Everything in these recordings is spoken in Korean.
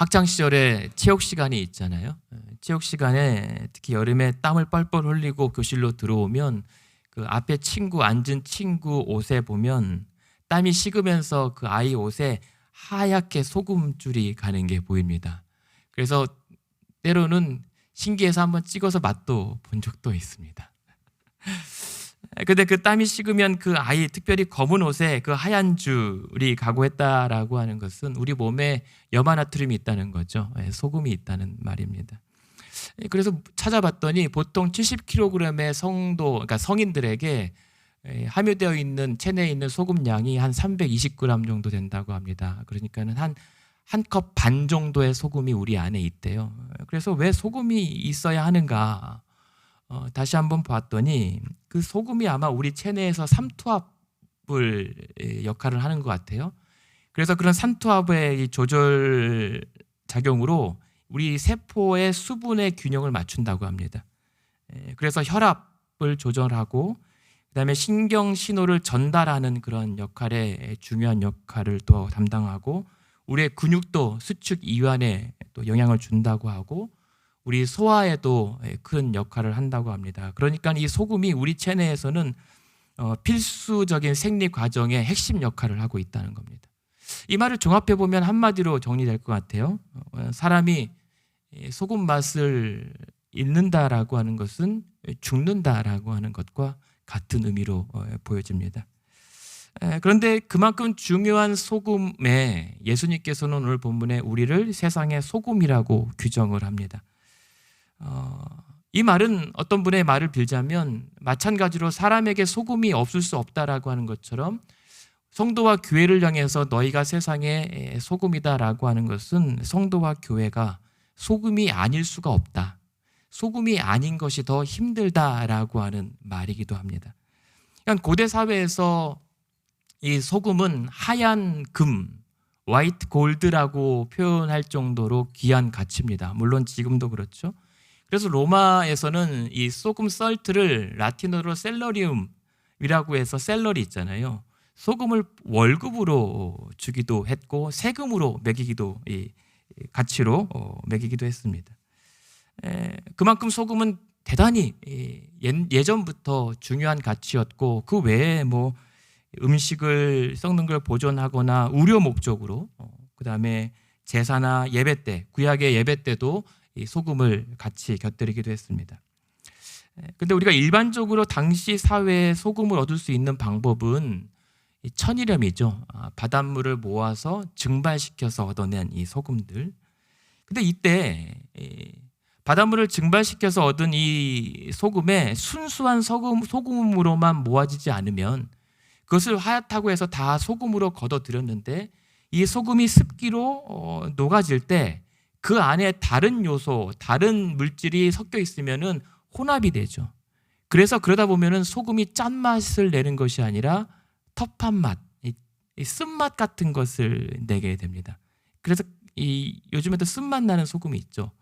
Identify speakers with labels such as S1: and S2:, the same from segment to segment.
S1: 학창 시절에 체육 시간이 있잖아요. 체육 시간에 특히 여름에 땀을 뻘뻘 흘리고 교실로 들어오면 그 앞에 앉은 친구 옷에 보면 땀이 식으면서 그 아이 옷에 하얗게 소금줄이 가는 게 보입니다. 그래서 때로는 신기해서 한번 찍어서 맛도 본 적도 있습니다. 근데 그 땀이 식으면 그 아이, 특별히 검은 옷에 그 하얀 줄이 가고 했다라고 하는 것은 우리 몸에 염화나트륨이 있다는 거죠. 소금이 있다는 말입니다. 그래서 찾아봤더니 보통 70kg의 그러니까 성인들에게 함유되어 있는 체내에 있는 소금 양이 한 320g 정도 된다고 합니다. 그러니까는 한 컵 반 정도의 소금이 우리 안에 있대요. 그래서 왜 소금이 있어야 하는가? 다시 한번 봤더니 그 소금이 아마 우리 체내에서 삼투압을 역할을 하는 것 같아요. 그래서 그런 삼투압의 조절 작용으로 우리 세포의 수분의 균형을 맞춘다고 합니다. 그래서 혈압을 조절하고 그다음에 신경 신호를 전달하는 그런 역할에 중요한 역할을 또 담당하고 우리의 근육도 수축 이완에 또 영향을 준다고 하고 우리 소화에도 큰 역할을 한다고 합니다. 그러니까 이 소금이 우리 체내에서는 필수적인 생리 과정의 핵심 역할을 하고 있다는 겁니다. 이 말을 종합해 보면 한마디로 정리될 것 같아요. 사람이 소금 맛을 잃는다라고 하는 것은 죽는다라고 하는 것과 같은 의미로 보여집니다. 그런데 그만큼 중요한 소금에 예수님께서는 오늘 본문에 우리를 세상의 소금이라고 규정을 합니다. 이 말은 어떤 분의 말을 빌자면 마찬가지로 사람에게 소금이 없을 수 없다라고 하는 것처럼 성도와 교회를 향해서 너희가 세상의 소금이다라고 하는 것은 성도와 교회가 소금이 아닐 수가 없다. 소금이 아닌 것이 더 힘들다라고 하는 말이기도 합니다. 그러니까 고대 사회에서 이 소금은 하얀 금, 화이트 골드라고 표현할 정도로 귀한 가치입니다. 물론 지금도 그렇죠. 그래서 로마에서는 이 소금 썰트를 라틴어로 셀러리움이라고 해서 셀러리 있잖아요. 소금을 월급으로 주기도 했고 세금으로 매기기도 가치로 매기기도 했습니다. 그만큼 소금은 대단히 예전부터 중요한 가치였고 그 외에 뭐 음식을 썩는 걸 보존하거나 우려 목적으로 그다음에 제사나 예배 때 구약의 예배 때도 이 소금을 같이 곁들이기도 했습니다. 근데 우리가 일반적으로 당시 사회에 소금을 얻을 수 있는 방법은 천일염이죠. 바닷물을 모아서 증발시켜서 얻어낸 이 소금들. 근데 이때 바닷물을 증발시켜서 얻은 이 소금에 순수한 소금으로만 모아지지 않으면 그것을 하얗다고 해서 다 소금으로 걷어들였는데 이 소금이 습기로 녹아질 때 그 안에 다른 요소, 다른 물질이 섞여 있으면은 혼합이 되죠. 그래서 그러다 보면은 소금이 짠맛을 내는 것이 아니라 텁한 맛, 쓴맛 같은 것을 내게 됩니다. 그래서 요즘에도 쓴맛 나는 소금이 있죠.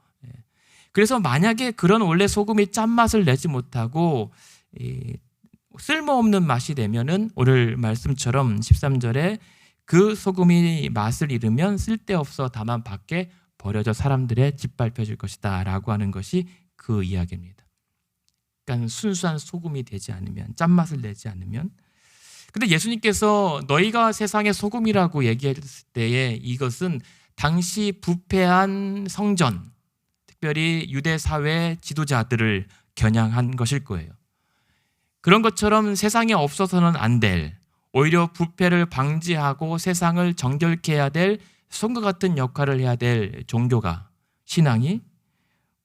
S1: 그래서 만약에 그런 원래 소금이 짠맛을 내지 못하고 쓸모없는 맛이 되면은 오늘 말씀처럼 13절에 그 소금이 맛을 잃으면 쓸데없어 다만 밖에 버려져 사람들의 짓밟혀질 것이다 라고 하는 것이 그 이야기입니다. 그러니까 순수한 소금이 되지 않으면, 짠맛을 내지 않으면. 근데 예수님께서 너희가 세상의 소금이라고 얘기했을 때에 이것은 당시 부패한 성전, 특별히 유대 사회 지도자들을 겨냥한 것일 거예요. 그런 것처럼 세상에 없어서는 안 될, 오히려 부패를 방지하고 세상을 정결케 해야 될 성과 같은 역할을 해야 될 종교가, 신앙이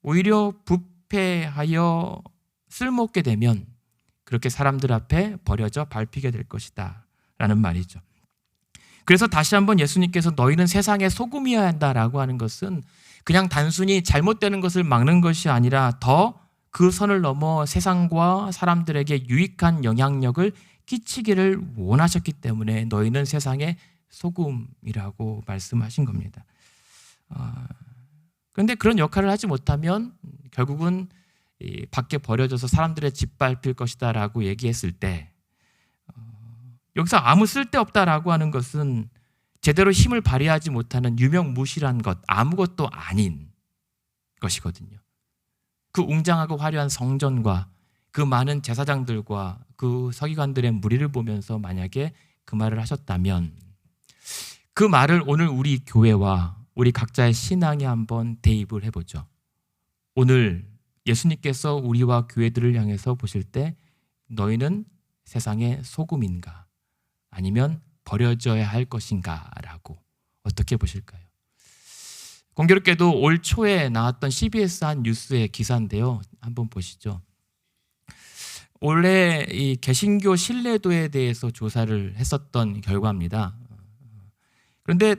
S1: 오히려 부패하여 쓸모없게 되면 그렇게 사람들 앞에 버려져 밟히게 될 것이다 라는 말이죠. 그래서 다시 한번 예수님께서 너희는 세상의 소금이어야 한다라고 하는 것은 그냥 단순히 잘못되는 것을 막는 것이 아니라 더 그 선을 넘어 세상과 사람들에게 유익한 영향력을 끼치기를 원하셨기 때문에 너희는 세상의 소금이라고 말씀하신 겁니다. 그런데 그런 역할을 하지 못하면 결국은 밖에 버려져서 사람들의 짓밟힐 것이다 라고 얘기했을 때 여기서 아무 쓸데없다라고 하는 것은 제대로 힘을 발휘하지 못하는 유명무실한 것, 아무것도 아닌 것이거든요. 그 웅장하고 화려한 성전과 그 많은 제사장들과 그 서기관들의 무리를 보면서 만약에 그 말을 하셨다면 그 말을 오늘 우리 교회와 우리 각자의 신앙에 한번 대입을 해보죠. 오늘 예수님께서 우리와 교회들을 향해서 보실 때 너희는 세상의 소금인가 아니면 버려져야 할 것인가 라고 어떻게 보실까요? 공교롭게도 올 초에 나왔던 CBS 한 뉴스의 기사인데요. 한번 보시죠. 올해 이 개신교 신뢰도에 대해서 조사를 했었던 결과입니다. 그런데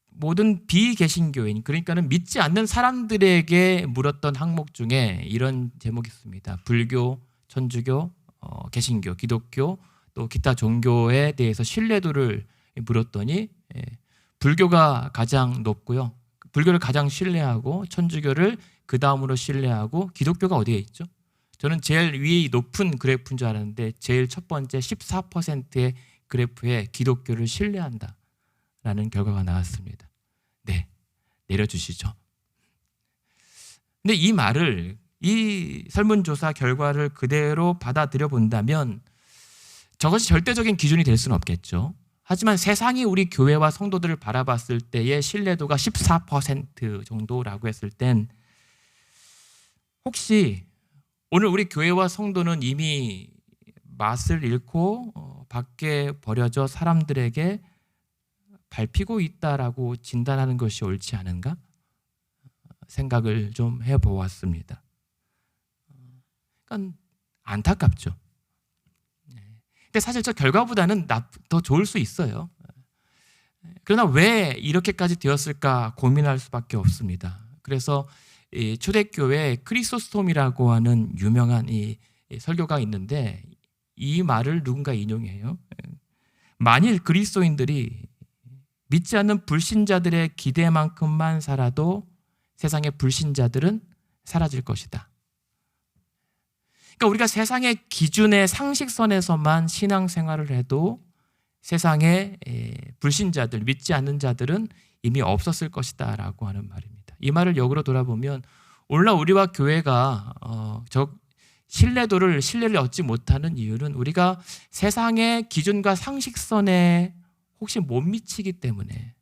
S1: 모든 비개신교인, 그러니까는 믿지 않는 사람들에게 물었던 항목 중에 이런 제목이 있습니다. 불교, 천주교, 개신교, 기독교, 또 기타 종교에 대해서 신뢰도를 물었더니 불교가 가장 높고요. 불교를 가장 신뢰하고 천주교를 그 다음으로 신뢰하고 기독교가 어디에 있죠? 저는 제일 위에 높은 그래프인 줄 알았는데 제일 첫 번째 14%의 그래프에 기독교를 신뢰한다라는 결과가 나왔습니다. 네, 내려주시죠. 근데 이 말을, 이 설문조사 결과를 그대로 받아들여 본다면 저것이 절대적인 기준이 될 수는 없겠죠. 하지만 세상이 우리 교회와 성도들을 바라봤을 때의 신뢰도가 14% 정도라고 했을 땐 혹시 오늘 우리 교회와 성도는 이미 맛을 잃고 밖에 버려져 사람들에게 밟히고 있다라고 진단하는 것이 옳지 않은가 생각을 좀 해보았습니다. 그러니까 안타깝죠. 근데 사실 저 결과보다는 더 좋을 수 있어요. 그러나 왜 이렇게까지 되었을까 고민할 수밖에 없습니다. 그래서 이 초대교회 크리소스톰이라고 하는 유명한 이 설교가 있는데 이 말을 누군가 인용해요. 만일 그리스도인들이 믿지 않는 불신자들의 기대만큼만 살아도 세상의 불신자들은 사라질 것이다. 그러니까 우리가 세상의 기준의 상식선에서만 신앙생활을 해도 세상의 불신자들, 믿지 않는 자들은 이미 없었을 것이다 라고 하는 말입니다. 이 말을 역으로 돌아보면 오늘날 우리와 교회가 신뢰를 얻지 못하는 이유는 우리가 세상의 기준과 상식선에 혹시 못 미치기 때문에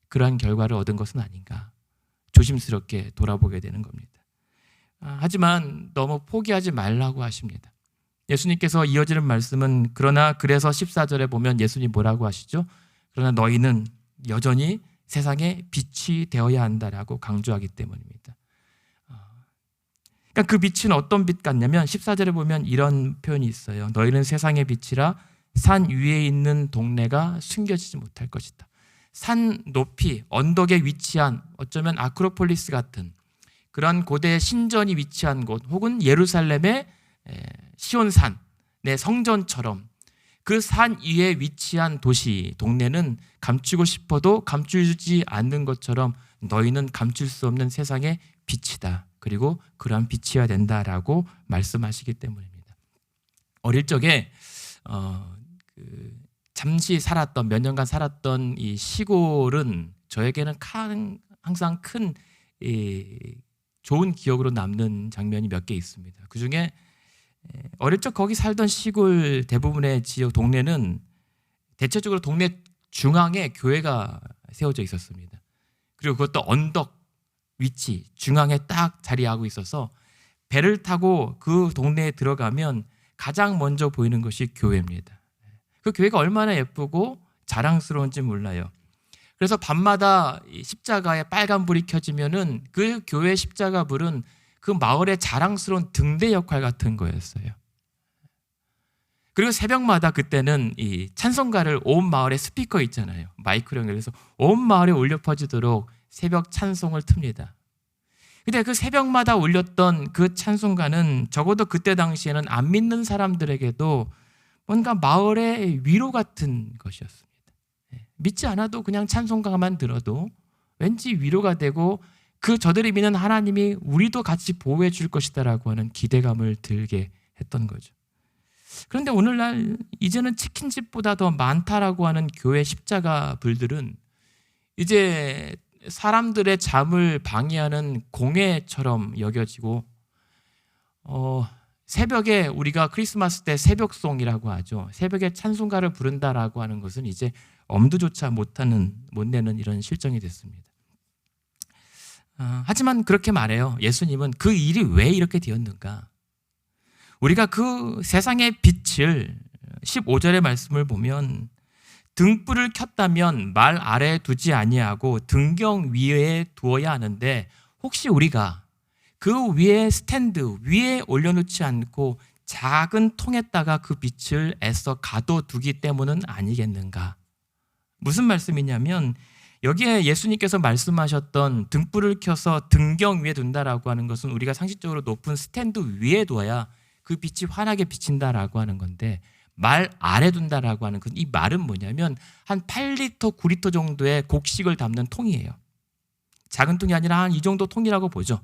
S1: 그러한 결과를 얻은 것은 아닌가 조심스럽게 돌아보게 되는 겁니다. 하지만 너무 포기하지 말라고 하십니다. 예수님께서 이어지는 말씀은 그래서 14절에 보면 예수님 뭐라고 하시죠? 그러나 너희는 여전히 세상의 빛이 되어야 한다라고 강조하기 때문입니다. 그러니까 그 빛은 어떤 빛 같냐면 14절에 보면 이런 표현이 있어요. 너희는 세상의 빛이라 산 위에 있는 동네가 숨겨지지 못할 것이다. 산 높이 언덕에 위치한 어쩌면 아크로폴리스 같은 그런 고대 신전이 위치한 곳 혹은 예루살렘의 시온산 내 성전처럼 그 산 위에 위치한 도시, 동네는 감추고 싶어도 감추지 않는 것처럼 너희는 감출 수 없는 세상의 빛이다. 그리고 그러한 빛이어야 된다라고 말씀하시기 때문입니다. 어릴 적에 잠시 살았던 몇 년간 살았던 이 시골은 저에게는 항상 큰 좋은 기억으로 남는 장면이 몇 개 있습니다. 그 중에 어릴 적 거기 살던 시골 대부분의 지역 동네는 대체적으로 동네 중앙에 교회가 세워져 있었습니다. 그리고 그것도 언덕 위치 중앙에 딱 자리하고 있어서 배를 타고 그 동네에 들어가면 가장 먼저 보이는 것이 교회입니다. 그 교회가 얼마나 예쁘고 자랑스러운지 몰라요. 그래서 밤마다 십자가에 빨간 불이 켜지면은 그 교회 십자가 불은 그 마을의 자랑스러운 등대 역할 같은 거였어요. 그리고 새벽마다 그때는 이 찬송가를 온 마을에 스피커 있잖아요. 마이크로 연결해서 온 마을에 울려 퍼지도록 새벽 찬송을 틉니다. 근데 그 새벽마다 울렸던 그 찬송가는 적어도 그때 당시에는 안 믿는 사람들에게도 뭔가 마을의 위로 같은 것이었습니다. 믿지 않아도 그냥 찬송가만 들어도 왠지 위로가 되고 저들이 믿는 하나님이 우리도 같이 보호해 줄 것이다라고 하는 기대감을 들게 했던 거죠. 그런데 오늘날 이제는 치킨집보다 더 많다라고 하는 교회 십자가 불들은 이제 사람들의 잠을 방해하는 공해처럼 여겨지고 새벽에 우리가 크리스마스 때 새벽송이라고 하죠. 새벽에 찬송가를 부른다라고 하는 것은 이제 엄두조차 못 내는 이런 실정이 됐습니다. 하지만 그렇게 말해요. 예수님은 그 일이 왜 이렇게 되었는가? 우리가 그 세상의 빛을 15절의 말씀을 보면 등불을 켰다면 말 아래에 두지 아니하고 등경 위에 두어야 하는데 혹시 우리가 그 위에 스탠드 위에 올려놓지 않고 작은 통에다가 그 빛을 애써 가둬두기 때문은 아니겠는가? 무슨 말씀이냐면 여기에 예수님께서 말씀하셨던 등불을 켜서 등경 위에 둔다라고 하는 것은 우리가 상식적으로 높은 스탠드 위에 둬야 그 빛이 환하게 비친다라고 하는 건데 말 아래 둔다라고 하는 이 말은 뭐냐면 한 8리터, 9리터 정도의 곡식을 담는 통이에요. 작은 통이 아니라 한 이 정도 통이라고 보죠.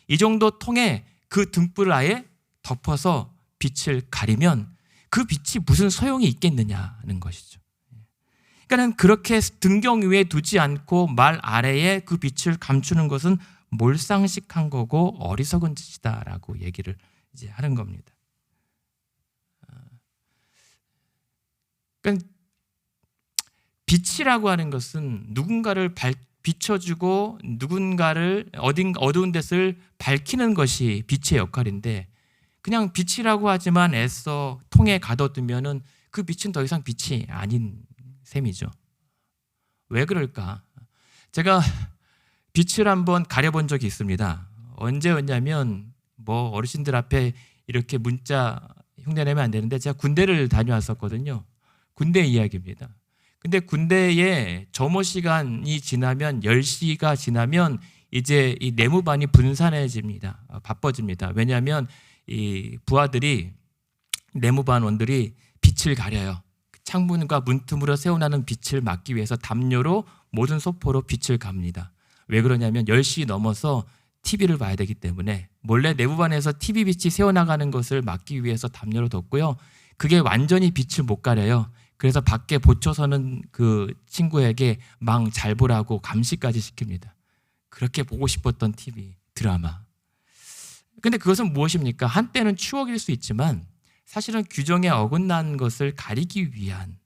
S1: 이 정도 통에 그 등불을 아예 덮어서 빛을 가리면 그 빛이 무슨 소용이 있겠느냐는 것이죠. 그러니까 그렇게 등경 위에 두지 않고 말 아래에 그 빛을 감추는 것은 몰상식한 거고 어리석은 짓이다라고 얘기를 이제 하는 겁니다. 그러니까 빛이라고 하는 것은 누군가를 비춰주고 누군가를 어두운 데를 밝히는 것이 빛의 역할인데 그냥 빛이라고 하지만 애써 통에 가둬두면은 그 빛은 더 이상 빛이 아닌 셈이죠. 왜 그럴까? 제가 빛을 한번 가려본 적이 있습니다. 언제였냐면 어르신들 앞에 이렇게 문자 흉내내면 안 되는데 제가 군대를 다녀왔었거든요. 군대 이야기입니다. 근데 군대에 점호 시간이 지나면 10시가 지나면 이제 이 내무반이 분산해집니다. 바빠집니다. 왜냐하면 이 부하들이 내무반원들이 빛을 가려요. 창문과 문틈으로 새어나는 빛을 막기 위해서 담요로 모든 소포로 빛을 갑니다. 왜 그러냐면 10시 넘어서 TV를 봐야 되기 때문에 몰래 내무반에서 TV 빛이 새어나가는 것을 막기 위해서 담요로 덮고요. 그게 완전히 빛을 못 가려요. 그래서 밖에 보초서는 그 친구에게 망 잘 보라고 감시까지 시킵니다. 그렇게 보고 싶었던 TV, 드라마. 근데 그것은 무엇입니까? 한때는 추억일 수 있지만 사실은 규정에 어긋난 것을 가리기 위한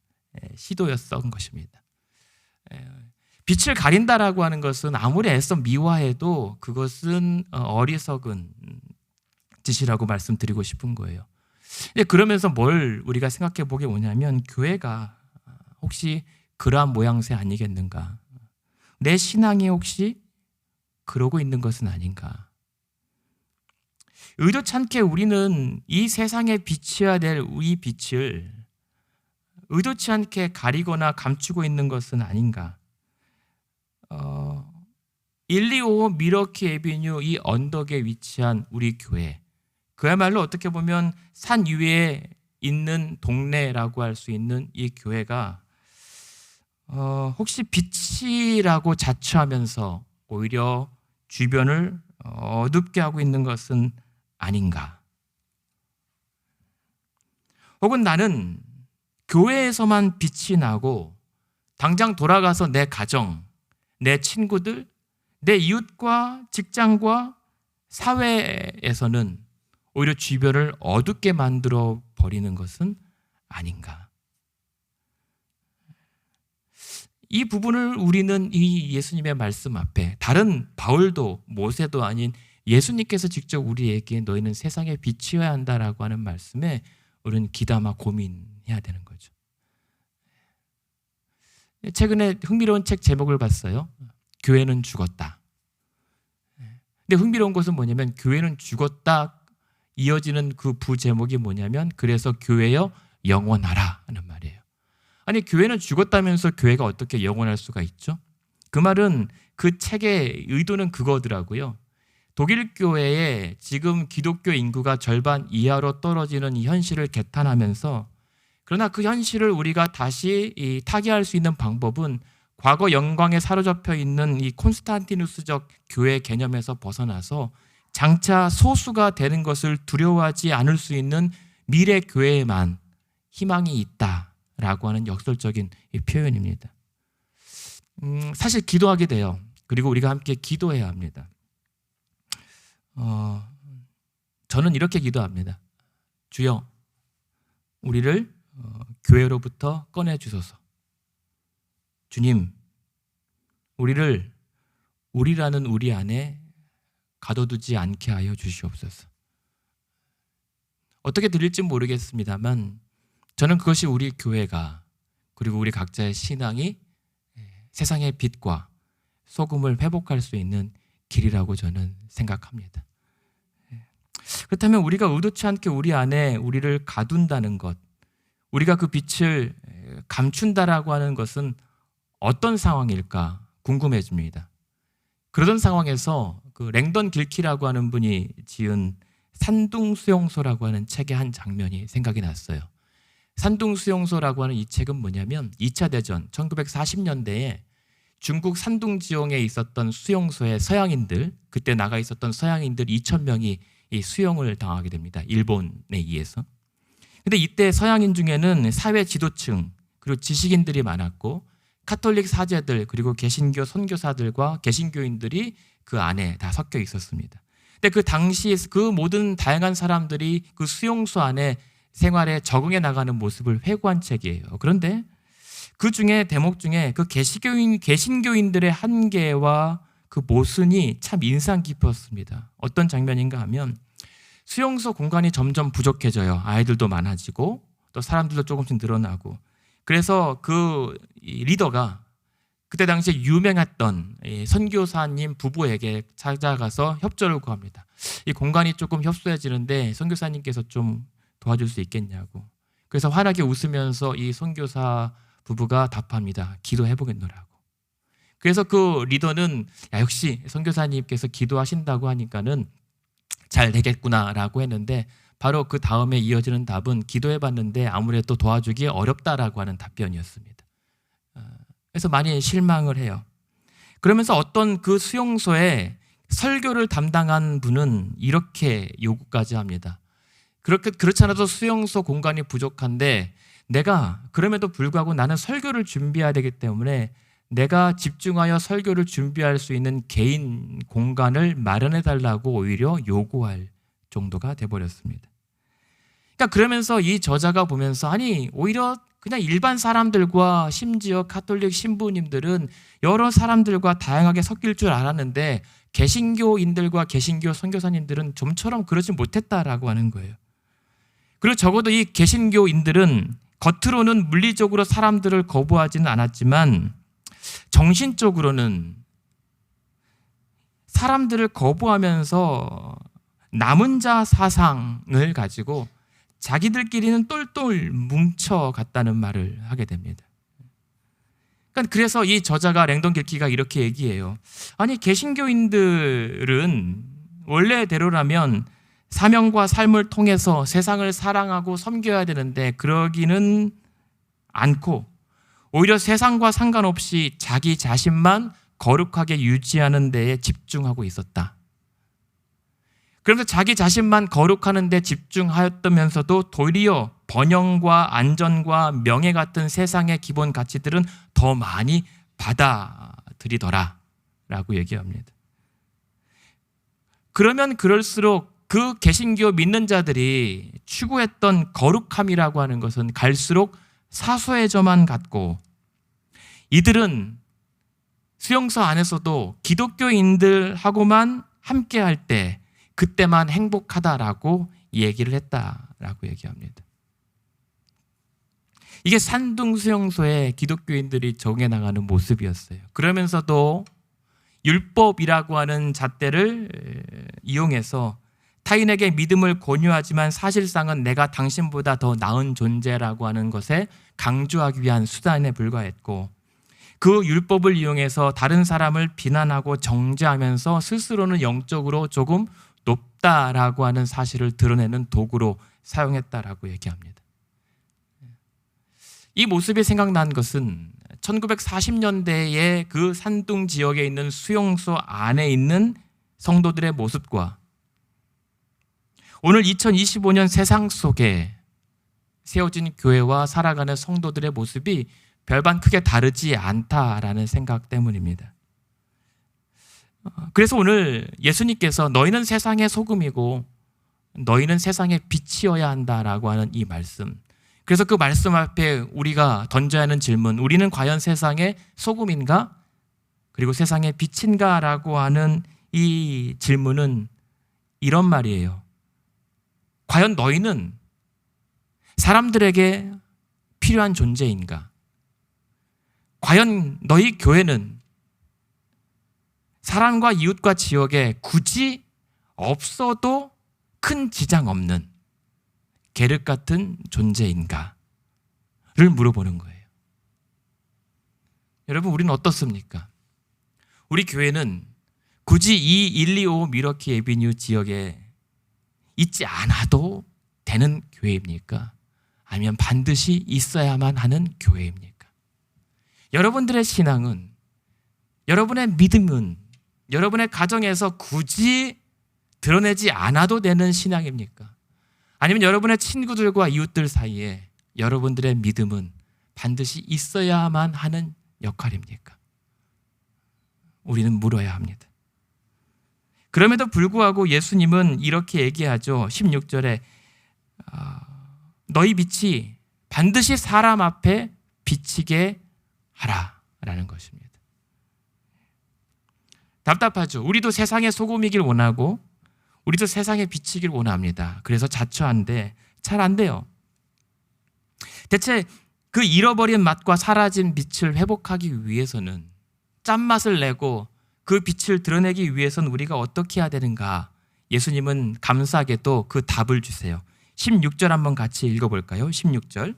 S1: 시도였던 것입니다. 빛을 가린다라고 하는 것은 아무리 애써 미화해도 그것은 어리석은 짓이라고 말씀드리고 싶은 거예요. 그러면서 뭘 우리가 생각해 보게 오냐면 교회가 혹시 그러한 모양새 아니겠는가? 내 신앙이 혹시 그러고 있는 것은 아닌가? 의도치 않게 우리는 이 세상에 비춰야 될 이 빛을 의도치 않게 가리거나 감추고 있는 것은 아닌가? 125 미러키 애비뉴 이 언덕에 위치한 우리 교회, 그야말로 어떻게 보면 산 위에 있는 동네라고 할 수 있는 이 교회가 혹시 빛이라고 자처하면서 오히려 주변을 어둡게 하고 있는 것은 아닌가? 혹은 나는 교회에서만 빛이 나고 당장 돌아가서 내 가정, 내 친구들, 내 이웃과 직장과 사회에서는 오히려 주변을 어둡게 만들어 버리는 것은 아닌가? 이 부분을 우리는 이 예수님의 말씀 앞에 다른 바울도 모세도 아닌 예수님께서 직접 우리에게 너희는 세상에 비치어야 한다라고 하는 말씀에 우리는 귀담아 고민해야 되는 거죠. 최근에 흥미로운 책 제목을 봤어요. 교회는 죽었다. 근데 흥미로운 것은 뭐냐면 교회는 죽었다 이어지는 그 부제목이 뭐냐면 그래서 교회여 영원하라 하는 말이에요. 아니 교회는 죽었다면서 교회가 어떻게 영원할 수가 있죠? 그 말은 그 책의 의도는 그거더라고요. 독일 교회에 지금 기독교 인구가 절반 이하로 떨어지는 이 현실을 개탄하면서 그러나 그 현실을 우리가 다시 타개할 수 있는 방법은 과거 영광에 사로잡혀 있는 이 콘스탄티누스적 교회 개념에서 벗어나서 장차 소수가 되는 것을 두려워하지 않을 수 있는 미래 교회에만 희망이 있다라고 하는 역설적인 표현입니다. 사실 기도하게 돼요. 그리고 우리가 함께 기도해야 합니다. 저는 이렇게 기도합니다. 주여, 우리를 교회로부터 꺼내주소서. 주님, 우리를 우리라는 우리 안에 가둬두지 않게 하여 주시옵소서. 어떻게 들릴지 모르겠습니다만 저는 그것이 우리 교회가 그리고 우리 각자의 신앙이 세상의 빛과 소금을 회복할 수 있는 길이라고 저는 생각합니다. 그렇다면 우리가 의도치 않게 우리 안에 우리를 가둔다는 것, 우리가 그 빛을 감춘다라고 하는 것은 어떤 상황일까 궁금해집니다. 그러던 상황에서 그 랭던 길키라고 하는 분이 지은 산둥수용소라고 하는 책의 한 장면이 생각이 났어요. 산둥수용소라고 하는 이 책은 뭐냐면 2차 대전 1940년대에 중국 산둥 지역에 있었던 수용소에 서양인들, 그때 나가 있었던 서양인들 2,000명이 이 수용을 당하게 됩니다. 일본에 의해서. 근데 이때 서양인 중에는 사회 지도층 그리고 지식인들이 많았고 카톨릭 사제들 그리고 개신교 선교사들과 개신교인들이 그 안에 다 섞여 있었습니다. 근데 그 당시 그 모든 다양한 사람들이 그 수용소 안에 생활에 적응해 나가는 모습을 회고한 책이에요. 그런데 그 중에 대목 중에 그 개신교인들의 한계와 그 모순이 참 인상 깊었습니다. 어떤 장면인가 하면 수용소 공간이 점점 부족해져요. 아이들도 많아지고 또 사람들도 조금씩 늘어나고. 그래서 그 리더가 그때 당시에 유명했던 선교사님 부부에게 찾아가서 협조를 구합니다. 이 공간이 조금 협소해지는데 선교사님께서 좀 도와줄 수 있겠냐고. 그래서 환하게 웃으면서 이 선교사 부부가 답합니다. 기도해보겠노라고. 그래서 그 리더는 역시 선교사님께서 기도하신다고 하니까는 잘 되겠구나라고 했는데 바로 그 다음에 이어지는 답은 기도해봤는데 아무래도 도와주기 어렵다라고 하는 답변이었습니다. 그래서 많이 실망을 해요. 그러면서 어떤 그 수용소에 설교를 담당한 분은 이렇게 요구까지 합니다. 그렇지 않아도 수용소 공간이 부족한데 내가 그럼에도 불구하고 나는 설교를 준비해야 되기 때문에 내가 집중하여 설교를 준비할 수 있는 개인 공간을 마련해달라고 오히려 요구할 정도가 돼버렸습니다. 그러니까 그러면서 이 저자가 보면서 아니 오히려 그냥 일반 사람들과 심지어 가톨릭 신부님들은 여러 사람들과 다양하게 섞일 줄 알았는데 개신교인들과 개신교 선교사님들은 좀처럼 그러지 못했다라고 하는 거예요. 그리고 적어도 이 개신교인들은 겉으로는 물리적으로 사람들을 거부하지는 않았지만 정신적으로는 사람들을 거부하면서 남은 자 사상을 가지고 자기들끼리는 똘똘 뭉쳐갔다는 말을 하게 됩니다. 그러니까 그래서 이 저자가 랭던 길키가 이렇게 얘기해요. 아니 개신교인들은 원래대로라면 사명과 삶을 통해서 세상을 사랑하고 섬겨야 되는데 그러기는 않고 오히려 세상과 상관없이 자기 자신만 거룩하게 유지하는 데에 집중하고 있었다. 그러면서 자기 자신만 거룩하는 데 집중하였다면서도 도리어 번영과 안전과 명예 같은 세상의 기본 가치들은 더 많이 받아들이더라 라고 얘기합니다. 그러면 그럴수록 그 개신교 믿는 자들이 추구했던 거룩함이라고 하는 것은 갈수록 사소해져만 갔고 이들은 수용소 안에서도 기독교인들하고만 함께 할 때 그때만 행복하다라고 얘기를 했다라고 얘기합니다. 이게 산둥수용소에 기독교인들이 적응해 나가는 모습이었어요. 그러면서도 율법이라고 하는 잣대를 이용해서 타인에게 믿음을 권유하지만 사실상은 내가 당신보다 더 나은 존재라고 하는 것에 강조하기 위한 수단에 불과했고 그 율법을 이용해서 다른 사람을 비난하고 정죄하면서 스스로는 영적으로 조금 높다라고 하는 사실을 드러내는 도구로 사용했다라고 얘기합니다. 이 모습이 생각난 것은 1940년대에 그 산둥 지역에 있는 수용소 안에 있는 성도들의 모습과 오늘 2025년 세상 속에 세워진 교회와 살아가는 성도들의 모습이 별반 크게 다르지 않다라는 생각 때문입니다. 그래서 오늘 예수님께서 너희는 세상의 소금이고 너희는 세상의 빛이어야 한다라고 하는 이 말씀, 그래서 그 말씀 앞에 우리가 던져야 하는 질문, 우리는 과연 세상의 소금인가? 그리고 세상의 빛인가? 라고 하는 이 질문은 이런 말이에요. 과연 너희는 사람들에게 필요한 존재인가? 과연 너희 교회는 사람과 이웃과 지역에 굳이 없어도 큰 지장 없는 계륵 같은 존재인가를 물어보는 거예요. 여러분, 우리는 어떻습니까? 우리 교회는 굳이 이 125 미러키 에비뉴 지역에 있지 않아도 되는 교회입니까? 아니면 반드시 있어야만 하는 교회입니까? 여러분들의 신앙은, 여러분의 믿음은 여러분의 가정에서 굳이 드러내지 않아도 되는 신앙입니까? 아니면 여러분의 친구들과 이웃들 사이에 여러분들의 믿음은 반드시 있어야만 하는 역할입니까? 우리는 물어야 합니다. 그럼에도 불구하고 예수님은 이렇게 얘기하죠. 16절에 너희 빛이 반드시 사람 앞에 비치게 하라라는 것입니다. 답답하죠. 우리도 세상의 소금이길 원하고 우리도 세상에 비치길 원합니다. 그래서 자처한데 잘 안 돼요. 대체 그 잃어버린 맛과 사라진 빛을 회복하기 위해서는, 짠맛을 내고 그 빛을 드러내기 위해서는 우리가 어떻게 해야 되는가? 예수님은 감사하게도 그 답을 주세요. 16절 한번 같이 읽어볼까요? 16절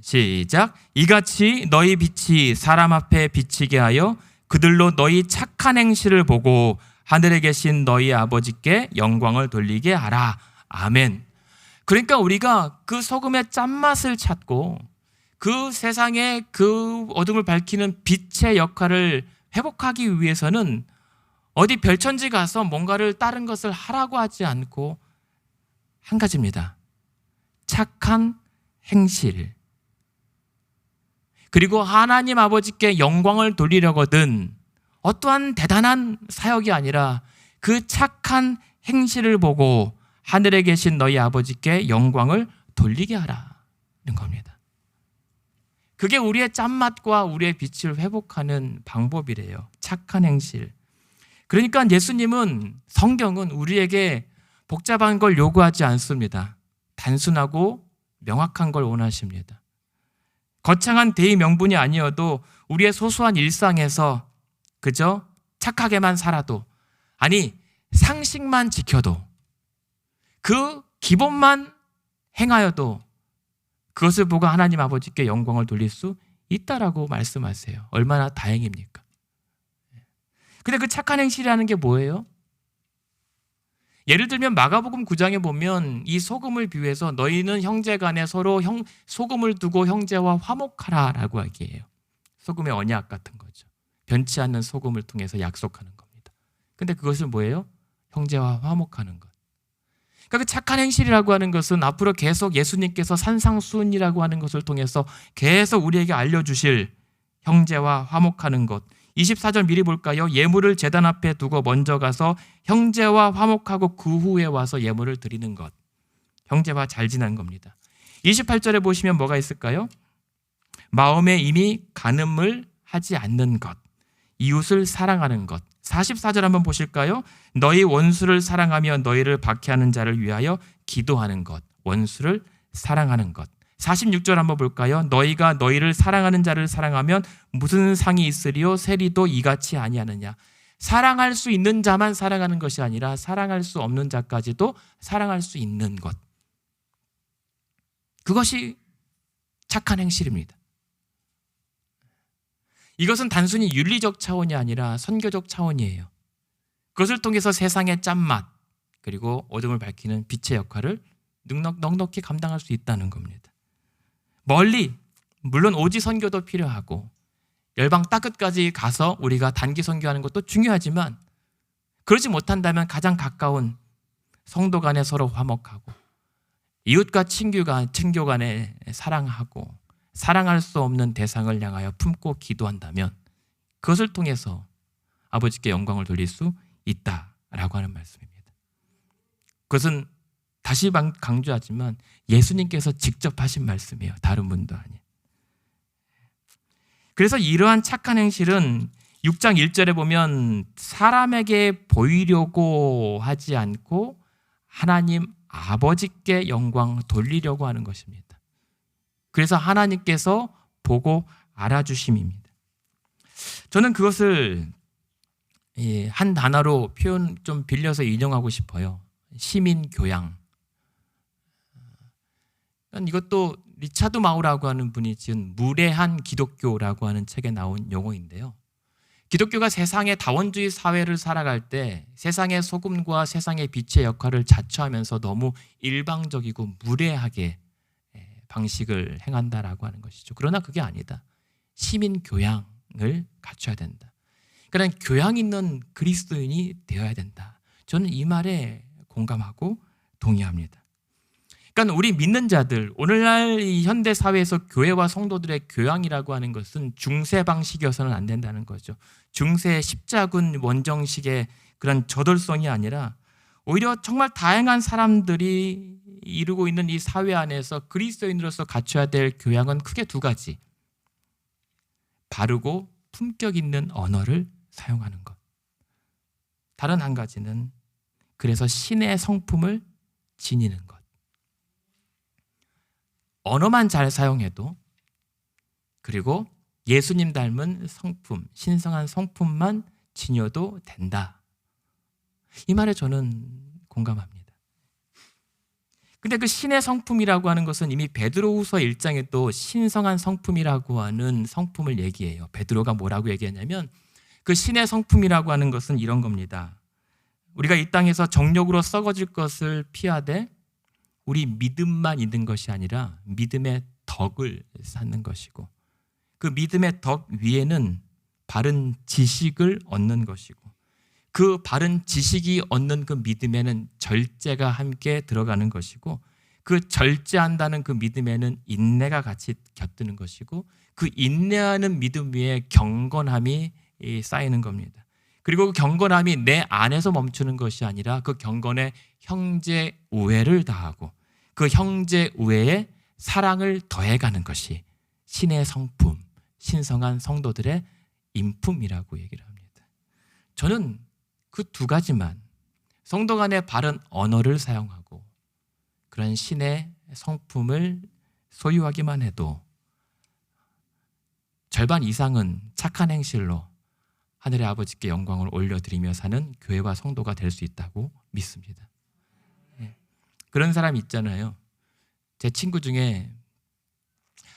S1: 시작. 이같이 너희 빛이 사람 앞에 비치게 하여 그들로 너희 착한 행실을 보고 하늘에 계신 너희 아버지께 영광을 돌리게 하라. 아멘. 그러니까 우리가 그 소금의 짠맛을 찾고 그 세상의 그 어둠을 밝히는 빛의 역할을 회복하기 위해서는 어디 별천지 가서 뭔가를 다른 것을 하라고 하지 않고 한 가지입니다. 착한 행실. 그리고 하나님 아버지께 영광을 돌리려거든 어떠한 대단한 사역이 아니라 그 착한 행실을 보고 하늘에 계신 너희 아버지께 영광을 돌리게 하라는 겁니다. 그게 우리의 짠맛과 우리의 빛을 회복하는 방법이래요. 착한 행실. 그러니까 예수님은, 성경은 우리에게 복잡한 걸 요구하지 않습니다. 단순하고 명확한 걸 원하십니다. 거창한 대의 명분이 아니어도 우리의 소소한 일상에서 그저 착하게만 살아도, 아니 상식만 지켜도, 그 기본만 행하여도 그것을 보고 하나님 아버지께 영광을 돌릴 수 있다라고 말씀하세요. 얼마나 다행입니까? 근데 그 착한 행실이라는 게 뭐예요? 예를 들면 마가복음 9장에 보면 이 소금을 비유해서 너희는 형제간에 서로 소금을 두고 형제와 화목하라라고 하기예요. 소금의 언약 같은 거죠. 변치 않는 소금을 통해서 약속하는 겁니다. 근데 그것은 뭐예요? 형제와 화목하는 것. 그러니까 그 착한 행실이라고 하는 것은 앞으로 계속 예수님께서 산상수훈이라고 하는 것을 통해서 계속 우리에게 알려주실 형제와 화목하는 것. 24절 미리 볼까요? 예물을 제단 앞에 두고 먼저 가서 형제와 화목하고 그 후에 와서 예물을 드리는 것. 형제와 잘 지내는 겁니다. 28절에 보시면 뭐가 있을까요? 마음에 이미 간음을 하지 않는 것. 이웃을 사랑하는 것. 44절 한번 보실까요? 너희 원수를 사랑하며 너희를 박해하는 자를 위하여 기도하는 것. 원수를 사랑하는 것. 46절 한번 볼까요? 너희가 너희를 사랑하는 자를 사랑하면 무슨 상이 있으리요? 세리도 이같이 아니하느냐. 사랑할 수 있는 자만 사랑하는 것이 아니라 사랑할 수 없는 자까지도 사랑할 수 있는 것. 그것이 착한 행실입니다. 이것은 단순히 윤리적 차원이 아니라 선교적 차원이에요. 그것을 통해서 세상의 짠맛 그리고 어둠을 밝히는 빛의 역할을 넉넉히 감당할 수 있다는 겁니다. 멀리, 물론 오지 선교도 필요하고 열방 땅끝까지 가서 우리가 단기 선교하는 것도 중요하지만 그러지 못한다면 가장 가까운 성도 간에 서로 화목하고 이웃과 친구 간에 사랑하고 사랑할 수 없는 대상을 향하여 품고 기도한다면 그것을 통해서 아버지께 영광을 돌릴 수 있다라고 하는 말씀입니다. 그것은 다시 강조하지만 예수님께서 직접 하신 말씀이에요. 다른 분도 아닌. 그래서 이러한 착한 행실은 6장 1절에 보면 사람에게 보이려고 하지 않고 하나님 아버지께 영광 돌리려고 하는 것입니다. 그래서 하나님께서 보고 알아주심입니다. 저는 그것을 한 단어로 표현 좀 빌려서 인용하고 싶어요. 시민교양. 이것도 리차드 마우라고 하는 분이 지은 무례한 기독교라고 하는 책에 나온 용어인데요. 기독교가 세상의 다원주의 사회를 살아갈 때 세상의 소금과 세상의 빛의 역할을 자처하면서 너무 일방적이고 무례하게 방식을 행한다라고 하는 것이죠. 그러나 그게 아니다. 시민 교양을 갖춰야 된다. 그러니까 교양 있는 그리스도인이 되어야 된다. 저는 이 말에 공감하고 동의합니다. 그러니까 우리 믿는 자들, 오늘날 이 현대 사회에서 교회와 성도들의 교양이라고 하는 것은 중세 방식이어서는 안 된다는 거죠. 중세 십자군 원정식의 그런 저돌성이 아니라 오히려 정말 다양한 사람들이 이루고 있는 이 사회 안에서 그리스도인으로서 갖춰야 될 교양은 크게 두 가지. 바르고 품격 있는 언어를 사용하는 것. 다른 한 가지는 그래서 신의 성품을 지니는 것. 언어만 잘 사용해도 그리고 예수님 닮은 성품, 신성한 성품만 지녀도 된다. 이 말에 저는 공감합니다. 근데 그 신의 성품이라고 하는 것은 이미 베드로후서 1장에도 신성한 성품이라고 하는 성품을 얘기해요. 베드로가 뭐라고 얘기하냐면 그 신의 성품이라고 하는 것은 이런 겁니다. 우리가 이 땅에서 정욕으로 썩어질 것을 피하되 우리 믿음만 있는 것이 아니라 믿음의 덕을 쌓는 것이고 그 믿음의 덕 위에는 바른 지식을 얻는 것이고 그 바른 지식이 얻는 그 믿음에는 절제가 함께 들어가는 것이고 그 절제한다는 그 믿음에는 인내가 같이 곁드는 것이고 그 인내하는 믿음 위에 경건함이 쌓이는 겁니다. 그리고 그 경건함이 내 안에서 멈추는 것이 아니라 그 경건에 형제 우애를 다하고 그 형제 우애에 사랑을 더해가는 것이 신의 성품, 신성한 성도들의 인품이라고 얘기를 합니다. 저는 그 두 가지만 성도 간의 바른 언어를 사용하고 그런 신의 성품을 소유하기만 해도 절반 이상은 착한 행실로 하늘의 아버지께 영광을 올려드리며 사는 교회와 성도가 될 수 있다고 믿습니다. 그런 사람 있잖아요. 제 친구 중에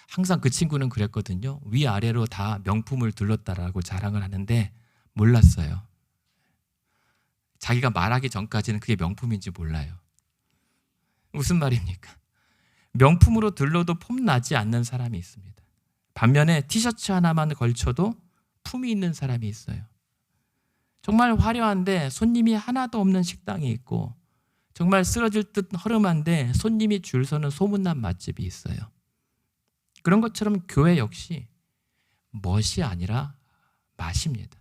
S1: 항상 그 친구는 그랬거든요. 위아래로 다 명품을 둘렀다라고 자랑을 하는데 몰랐어요. 자기가 말하기 전까지는 그게 명품인지 몰라요. 무슨 말입니까? 명품으로 둘러도 폼나지 않는 사람이 있습니다. 반면에 티셔츠 하나만 걸쳐도 품이 있는 사람이 있어요. 정말 화려한데 손님이 하나도 없는 식당이 있고 정말 쓰러질 듯 허름한데 손님이 줄 서는 소문난 맛집이 있어요. 그런 것처럼 교회 역시 멋이 아니라 맛입니다.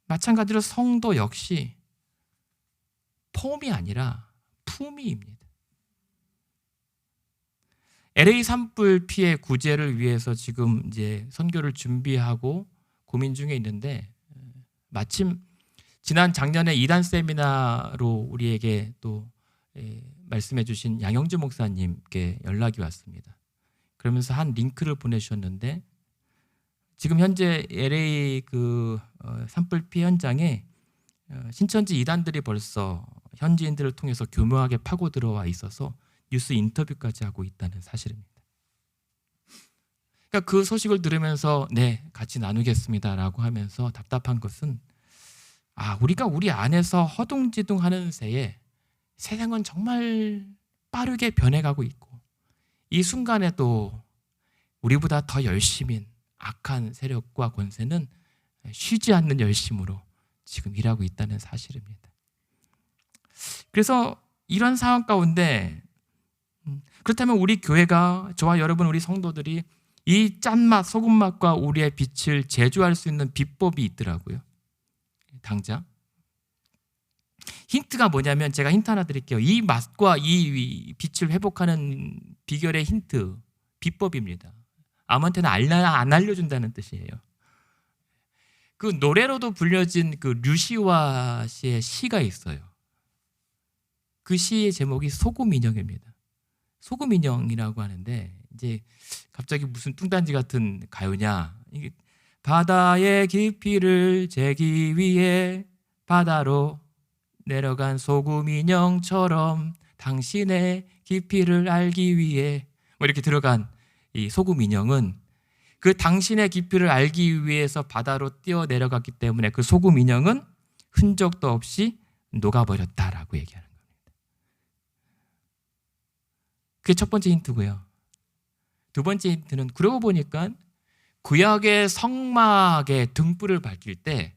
S1: 마찬가지로 성도 역시 폼이 아니라 품위입니다. LA 산불 피해 구제를 위해서 지금 이제 선교를 준비하고 고민 중에 있는데 마침 지난 작년에 2단 세미나로 우리에게 또 말씀해 주신 양영주 목사님께 연락이 왔습니다. 그러면서 한 링크를 보내주셨는데 지금 현재 LA 그 산불 피해 현장에 신천지 이단들이 벌써 현지인들을 통해서 교묘하게 파고 들어와 있어서 뉴스 인터뷰까지 하고 있다는 사실입니다. 그러니까 그 소식을 들으면서 네, 같이 나누겠습니다라고 하면서 답답한 것은 우리가 우리 안에서 허둥지둥하는 새에 세상은 정말 빠르게 변해가고 있고 이 순간에도 우리보다 더 열심인 악한 세력과 권세는 쉬지 않는 열심으로 지금 일하고 있다는 사실입니다. 그래서 이런 상황 가운데 그렇다면 우리 교회가, 저와 여러분, 우리 성도들이 이 짠맛, 소금맛과 우리의 빛을 제조할 수 있는 비법이 있더라고요. 당장 힌트가 뭐냐면, 제가 힌트 하나 드릴게요. 이 맛과 이 빛을 회복하는 비결의 힌트, 비법입니다. 아무한테나 안 알려준다는 뜻이에요. 그 노래로도 불려진 그 류시화 씨의 시가 있어요. 그 시의 제목이 소금인형입니다. 소금인형이라고 하는데, 이제 갑자기 무슨 뚱딴지 같은 가요냐, 이게 바다의 깊이를 재기 위해 바다로 내려간 소금인형처럼 당신의 깊이를 알기 위해, 뭐 이렇게 들어간 이 소금인형은 그 당신의 깊이를 알기 위해서 바다로 뛰어 내려갔기 때문에 그 소금인형은 흔적도 없이 녹아버렸다라고 얘기하는 겁니다. 그게 첫 번째 힌트고요. 두 번째 힌트는, 그러고 보니까 구약의 성막의 등불을 밝힐 때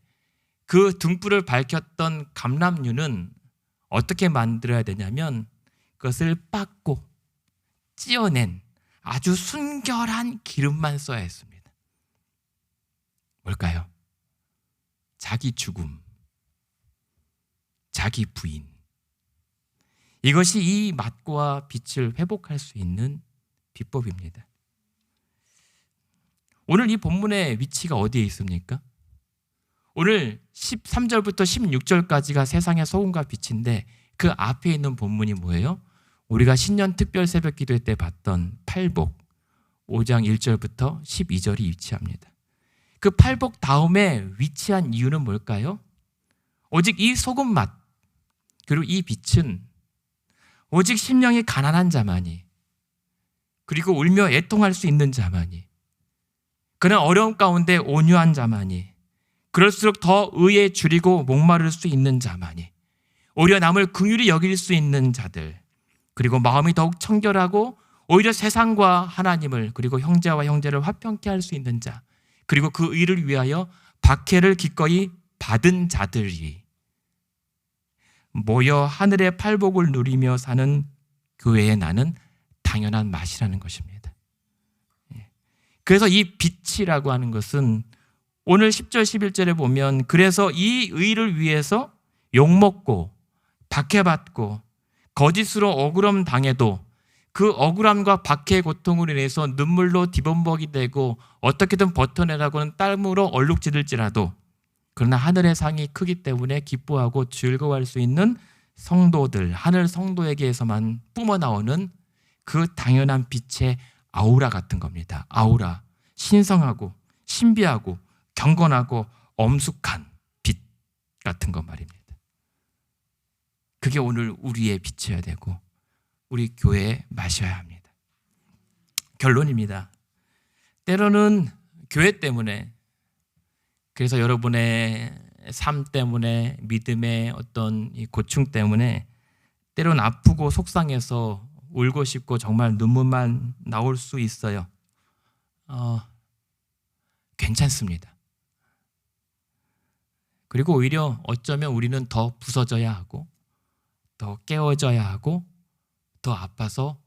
S1: 그 등불을 밝혔던 감람류는 어떻게 만들어야 되냐면, 그것을 빻고 찧어낸 아주 순결한 기름만 써야 했습니다. 뭘까요? 자기 죽음, 자기 부인. 이것이 이 맛과 빛을 회복할 수 있는 비법입니다. 오늘 이 본문의 위치가 어디에 있습니까? 오늘 13절부터 16절까지가 세상의 소금과 빛인데, 그 앞에 있는 본문이 뭐예요? 우리가 신년 특별 새벽 기도회 때 봤던 팔복 5장 1절부터 12절이 위치합니다. 그 팔복 다음에 위치한 이유는 뭘까요? 오직 이 소금 맛, 그리고 이 빛은 오직 심령이 가난한 자만이, 그리고 울며 애통할 수 있는 자만이, 그런 어려움 가운데 온유한 자만이, 그럴수록 더 의에 줄이고 목마를 수 있는 자만이, 오히려 남을 긍휼히 여길 수 있는 자들, 그리고 마음이 더욱 청결하고 오히려 세상과 하나님을, 그리고 형제와 형제를 화평케 할 수 있는 자, 그리고 그 의를 위하여 박해를 기꺼이 받은 자들이 모여 하늘의 팔복을 누리며 사는 교회에 나는 당연한 맛이라는 것입니다. 그래서 이 빛이라고 하는 것은 오늘 10절 11절에 보면, 그래서 이 의를 위해서 욕먹고 박해받고 거짓으로 억울함 당해도 그 억울함과 박해의 고통으로 인해서 눈물로 뒤범벅이 되고 어떻게든 버텨내라고는 땀으로 얼룩지들지라도, 그러나 하늘의 상이 크기 때문에 기뻐하고 즐거워할 수 있는 성도들, 하늘 성도에게서만 뿜어나오는 그 당연한 빛의 아우라 같은 겁니다. 아우라, 신성하고 신비하고 경건하고 엄숙한 빛 같은 것 말입니다. 그게 오늘 우리의 빛이어야 되고 우리 교회에 마셔야 합니다. 결론입니다. 때로는 교회 때문에, 그래서 여러분의 삶 때문에, 믿음의 어떤 이 고충 때문에 때로는 아프고 속상해서 울고 싶고 정말 눈물만 나올 수 있어요. 괜찮습니다. 그리고 오히려 어쩌면 우리는 더 부서져야 하고 더 깨워져야 하고 더 아파서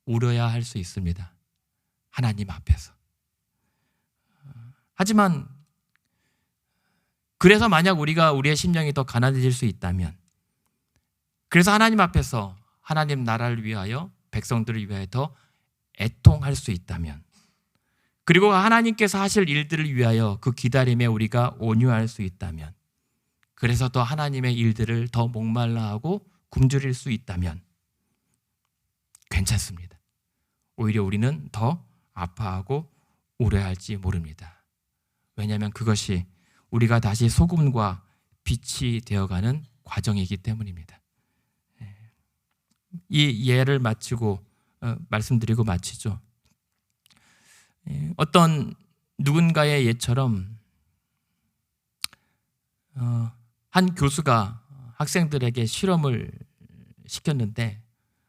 S1: 울어야 할 수 있습니다. 하나님 앞에서. 하지만 그래서 만약 우리의 심령이 더 가난해질 수 있다면, 그래서 하나님 앞에서 하나님 나라를 위하여, 백성들을 위하여 더 애통할 수 있다면, 그리고 하나님께서 하실 일들을 위하여 그 기다림에 우리가 온유할 수 있다면, 그래서 더 하나님의 일들을 더 목말라하고 굶주릴 수 있다면 괜찮습니다. 오히려 우리는 더 아파하고 울어야 할지 모릅니다. 왜냐하면 그것이 우리가 다시 소금과 빛이 되어가는 과정이기 때문입니다. 이 예를 마치고 말씀드리고 마치죠. 어떤 누군가의 예처럼 한 교수가 학생들에게 실험을 시켰는데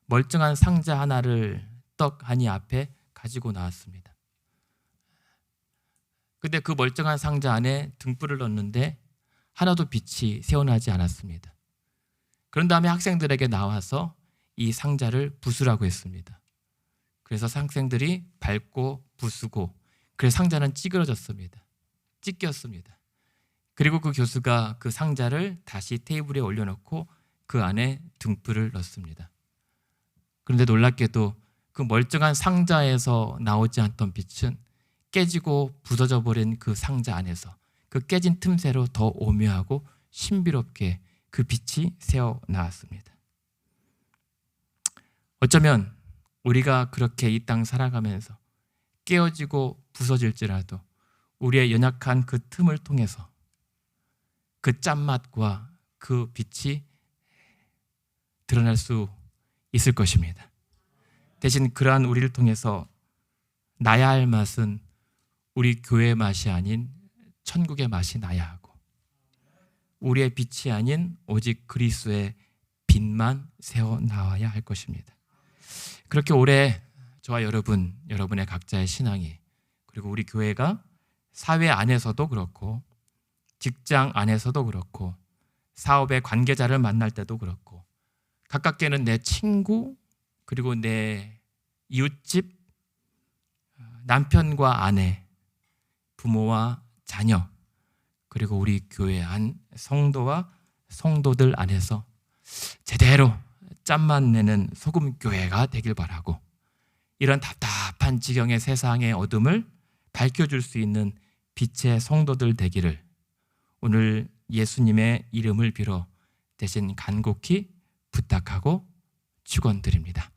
S1: 멀쩡한 상자 하나를 떡 하니 앞에 가지고 나왔습니다. 근데 그 멀쩡한 상자 안에 등불을 넣었는데 하나도 빛이 새어나지 않았습니다. 그런 다음에 학생들에게 나와서 이 상자를 부수라고 했습니다. 그래서 학생들이 밟고 부수고, 그래서 상자는 찌그러졌습니다. 찢겼습니다. 그리고 그 교수가 그 상자를 다시 테이블에 올려놓고 그 안에 등불을 넣습니다. 그런데 놀랍게도 그 멀쩡한 상자에서 나오지 않던 빛은 깨지고 부서져 버린 그 상자 안에서, 그 깨진 틈새로 더 오묘하고 신비롭게 그 빛이 새어 나왔습니다. 어쩌면 우리가 그렇게 이 땅 살아가면서 깨어지고 부서질지라도 우리의 연약한 그 틈을 통해서 그 짠맛과 그 빛이 드러날 수 있을 것입니다. 대신 그러한 우리를 통해서 나야 할 맛은 우리 교회의 맛이 아닌 천국의 맛이 나야 하고, 우리의 빛이 아닌 오직 그리스도의 빛만 새어 나와야 할 것입니다. 그렇게 올해 저와 여러분의 각자의 신앙이, 그리고 우리 교회가 사회 안에서도 그렇고 직장 안에서도 그렇고 사업의 관계자를 만날 때도 그렇고 가깝게는 내 친구, 그리고 내 이웃집, 남편과 아내, 부모와 자녀, 그리고 우리 교회 안 성도와 성도들 안에서 제대로 짠맛 내는 소금 교회가 되길 바라고, 이런 답답한 지경의 세상의 어둠을 밝혀줄 수 있는 빛의 성도들 되기를 오늘 예수님의 이름을 빌어 대신 간곡히 부탁하고 축원드립니다.